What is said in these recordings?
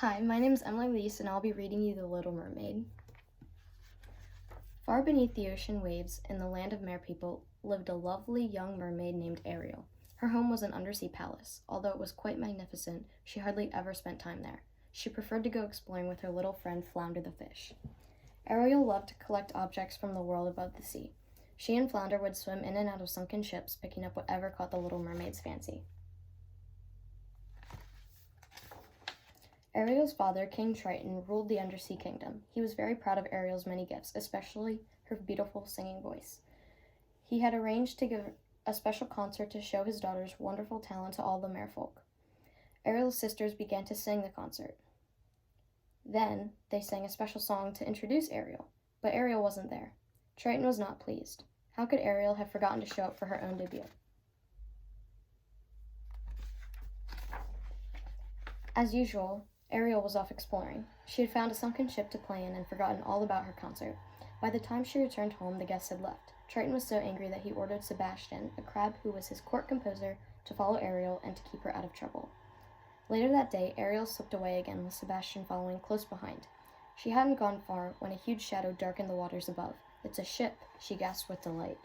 Hi, my name is Emily Leese, and I'll be reading you The Little Mermaid. Far beneath the ocean waves, in the land of merpeople, lived a lovely young mermaid named Ariel. Her home was an undersea palace. Although it was quite magnificent, she hardly ever spent time there. She preferred to go exploring with her little friend Flounder the fish. Ariel loved to collect objects from the world above the sea. She and Flounder would swim in and out of sunken ships, picking up whatever caught the little mermaid's fancy. Ariel's father, King Triton, ruled the undersea kingdom. He was very proud of Ariel's many gifts, especially her beautiful singing voice. He had arranged to give a special concert to show his daughter's wonderful talent to all the merfolk. Ariel's sisters began to sing the concert. Then they sang a special song to introduce Ariel, but Ariel wasn't there. Triton was not pleased. How could Ariel have forgotten to show up for her own debut? As usual, Ariel was off exploring. She had found a sunken ship to play in and forgotten all about her concert. By the time she returned home, the guests had left. Triton was so angry that he ordered Sebastian, a crab who was his court composer, to follow Ariel and to keep her out of trouble. Later that day, Ariel slipped away again with Sebastian following close behind. She hadn't gone far when a huge shadow darkened the waters above. "It's a ship," she gasped with delight.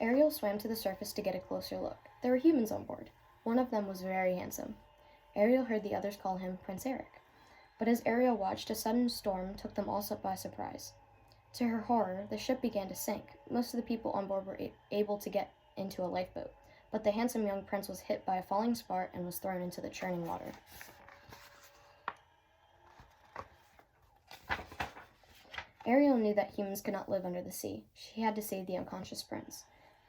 Ariel swam to the surface to get a closer look. There were humans on board. One of them was very handsome. Ariel heard the others call him Prince Eric. But as Ariel watched, a sudden storm took them all by surprise. To her horror, the ship began to sink. Most of the people on board were able to get into a lifeboat, but the handsome young prince was hit by a falling spar and was thrown into the churning water. Ariel knew that humans could not live under the sea. She had to save the unconscious prince.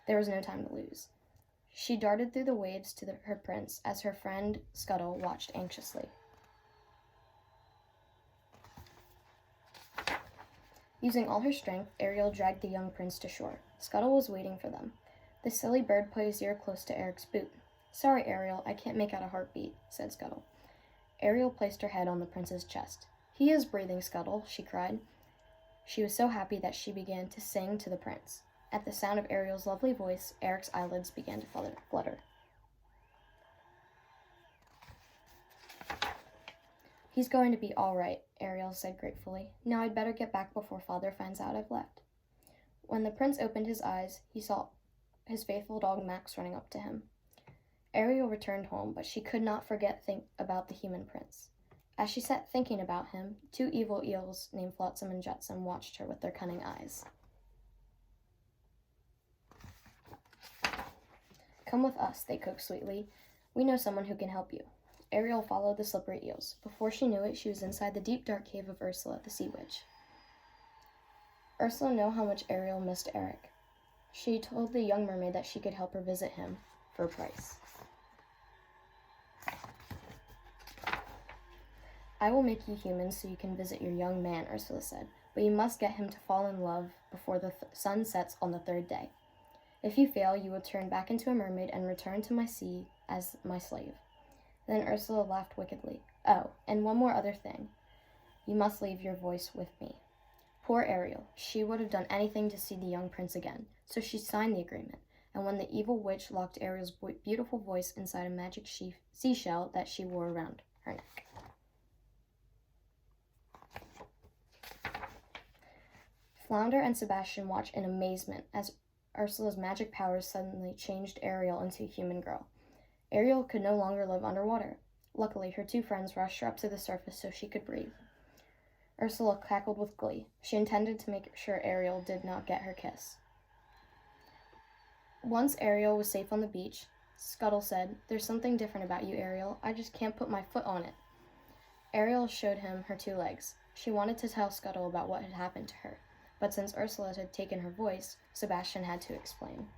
There was no time to lose. She darted through the waves to her prince as her friend Scuttle watched anxiously. Using all her strength, Ariel dragged the young prince to shore. Scuttle was waiting for them. The silly bird put his ear close to Eric's boot. "Sorry, Ariel, I can't make out a heartbeat," said Scuttle. Ariel placed her head on the prince's chest. "He is breathing, Scuttle," she cried. She was so happy that she began to sing to the prince. At the sound of Ariel's lovely voice, Eric's eyelids began to flutter. "He's going to be all right," Ariel said gratefully. "Now I'd better get back before Father finds out I've left." When the prince opened his eyes, he saw his faithful dog Max running up to him. Ariel returned home, but she could not forget about the human prince. As she sat thinking about him, two evil eels named Flotsam and Jetsam watched her with their cunning eyes. "Come with us," they coaxed sweetly. "We know someone who can help you." Ariel followed the slippery eels. Before she knew it, she was inside the deep, dark cave of Ursula, the sea witch. Ursula knew how much Ariel missed Eric. She told the young mermaid that she could help her visit him for a price. "I will make you human so you can visit your young man," Ursula said, "but you must get him to fall in love before the sun sets on the third day. If you fail, you will turn back into a mermaid and return to my sea as my slave." Then Ursula laughed wickedly. "Oh, and one more other thing. You must leave your voice with me." Poor Ariel. She would have done anything to see the young prince again, so she signed the agreement, and when the evil witch locked Ariel's beautiful voice inside a magic seashell that she wore around her neck. Flounder and Sebastian watched in amazement as Ursula's magic powers suddenly changed Ariel into a human girl. Ariel could no longer live underwater. Luckily, her two friends rushed her up to the surface so she could breathe. Ursula cackled with glee. She intended to make sure Ariel did not get her kiss. Once Ariel was safe on the beach, Scuttle said, "There's something different about you, Ariel. I just can't put my foot on it." Ariel showed him her two legs. She wanted to tell Scuttle about what had happened to her, but since Ursula had taken her voice, Sebastian had to explain.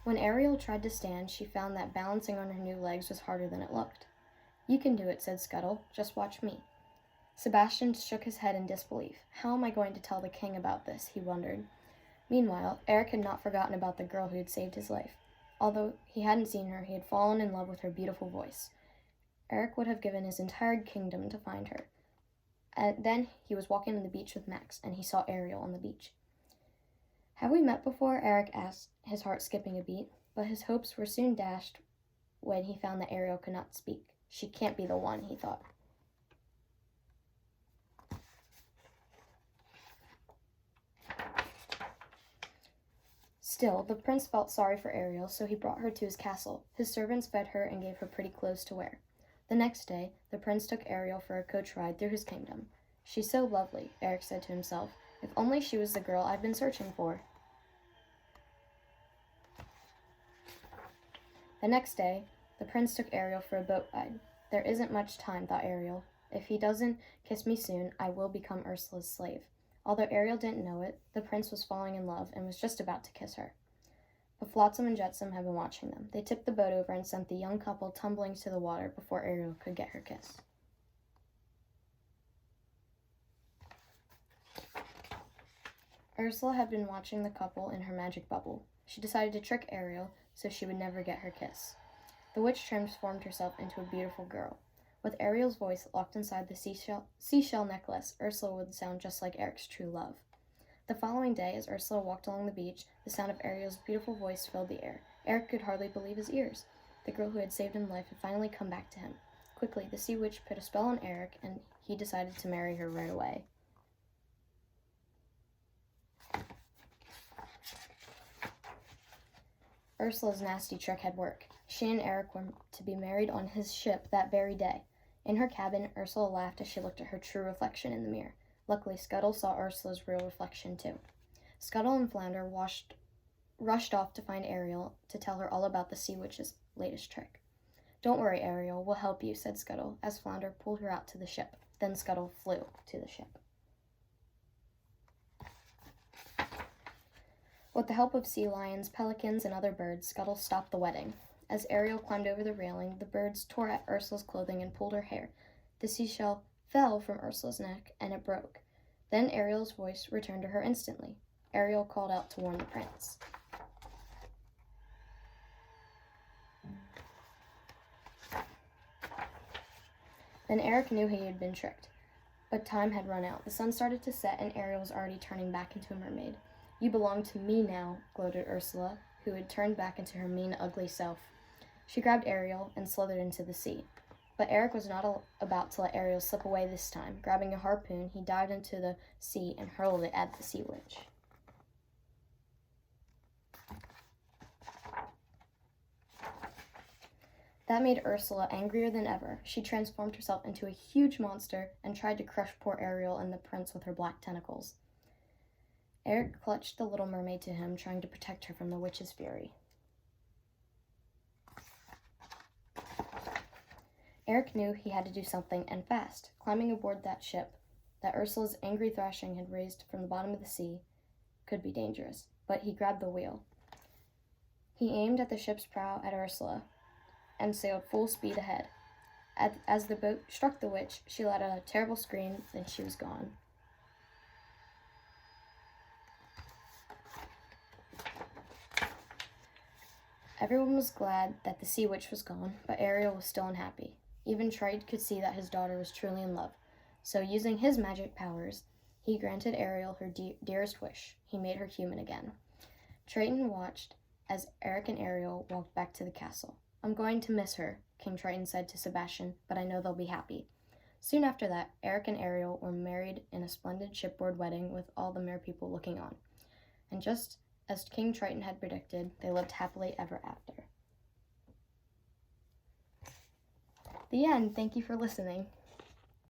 When Ariel tried to stand, she found that balancing on her new legs was harder than it looked. "You can do it," said Scuttle. "Just watch me." Sebastian shook his head in disbelief. How am I going to tell the king about this? He wondered. Meanwhile, Eric had not forgotten about the girl who had saved his life. Although he hadn't seen her, he had fallen in love with her beautiful voice. Eric would have given his entire kingdom to find her. And then he was walking on the beach with Max, and he saw Ariel on the beach. Have we met before? Eric asked, his heart skipping a beat, but his hopes were soon dashed when he found that Ariel could not speak. She can't be the one, he thought. Still, the prince felt sorry for Ariel, so he brought her to his castle. His servants fed her and gave her pretty clothes to wear. The next day, the prince took Ariel for a coach ride through his kingdom. She's so lovely, Eric said to himself. If only she was the girl I've been searching for. The next day, the prince took Ariel for a boat ride. There isn't much time, thought Ariel. If he doesn't kiss me soon, I will become Ursula's slave. Although Ariel didn't know it, the prince was falling in love and was just about to kiss her. But Flotsam and Jetsam had been watching them. They tipped the boat over and sent the young couple tumbling to the water before Ariel could get her kiss. Ursula had been watching the couple in her magic bubble. She decided to trick Ariel so she would never get her kiss. The witch transformed herself into a beautiful girl. With Ariel's voice locked inside the seashell necklace, Ursula would sound just like Eric's true love. The following day, as Ursula walked along the beach, the sound of Ariel's beautiful voice filled the air. Eric could hardly believe his ears. The girl who had saved his life had finally come back to him. Quickly, the sea witch put a spell on Eric, and he decided to marry her right away. Ursula's nasty trick had worked. She and Eric were to be married on his ship that very day. In her cabin, Ursula laughed as she looked at her true reflection in the mirror. Luckily, Scuttle saw Ursula's real reflection too. Scuttle and Flounder rushed off to find Ariel to tell her all about the sea witch's latest trick. Don't worry, Ariel, we'll help you, said Scuttle, as Flounder pulled her out to the ship. Then Scuttle flew to the ship. With the help of sea lions, pelicans, and other birds, Scuttle stopped the wedding. As Ariel climbed over the railing, the birds tore at Ursula's clothing and pulled her hair. The seashell fell from Ursula's neck, and it broke. Then Ariel's voice returned to her instantly. Ariel called out to warn the prince. Then Eric knew he had been tricked. But time had run out. The sun started to set, and Ariel was already turning back into a mermaid. You belong to me now, gloated Ursula, who had turned back into her mean, ugly self. She grabbed Ariel and slithered into the sea. But Eric was not about to let Ariel slip away this time. Grabbing a harpoon, he dived into the sea and hurled it at the sea witch. That made Ursula angrier than ever. She transformed herself into a huge monster and tried to crush poor Ariel and the prince with her black tentacles. Eric clutched the little mermaid to him, trying to protect her from the witch's fury. Eric knew he had to do something, and fast. Climbing aboard that ship that Ursula's angry thrashing had raised from the bottom of the sea could be dangerous, but he grabbed the wheel. He aimed at the ship's prow at Ursula and sailed full speed ahead. As the boat struck the witch, she let out a terrible scream, then she was gone. Everyone was glad that the sea witch was gone, but Ariel was still unhappy. Even Triton could see that his daughter was truly in love. So, using his magic powers, he granted Ariel her dearest wish. He made her human again. Triton watched as Eric and Ariel walked back to the castle. I'm going to miss her, King Triton said to Sebastian, but I know they'll be happy. Soon after that, Eric and Ariel were married in a splendid shipboard wedding with all the mer people looking on. And just as King Triton had predicted, they lived happily ever after. The end. Thank you for listening.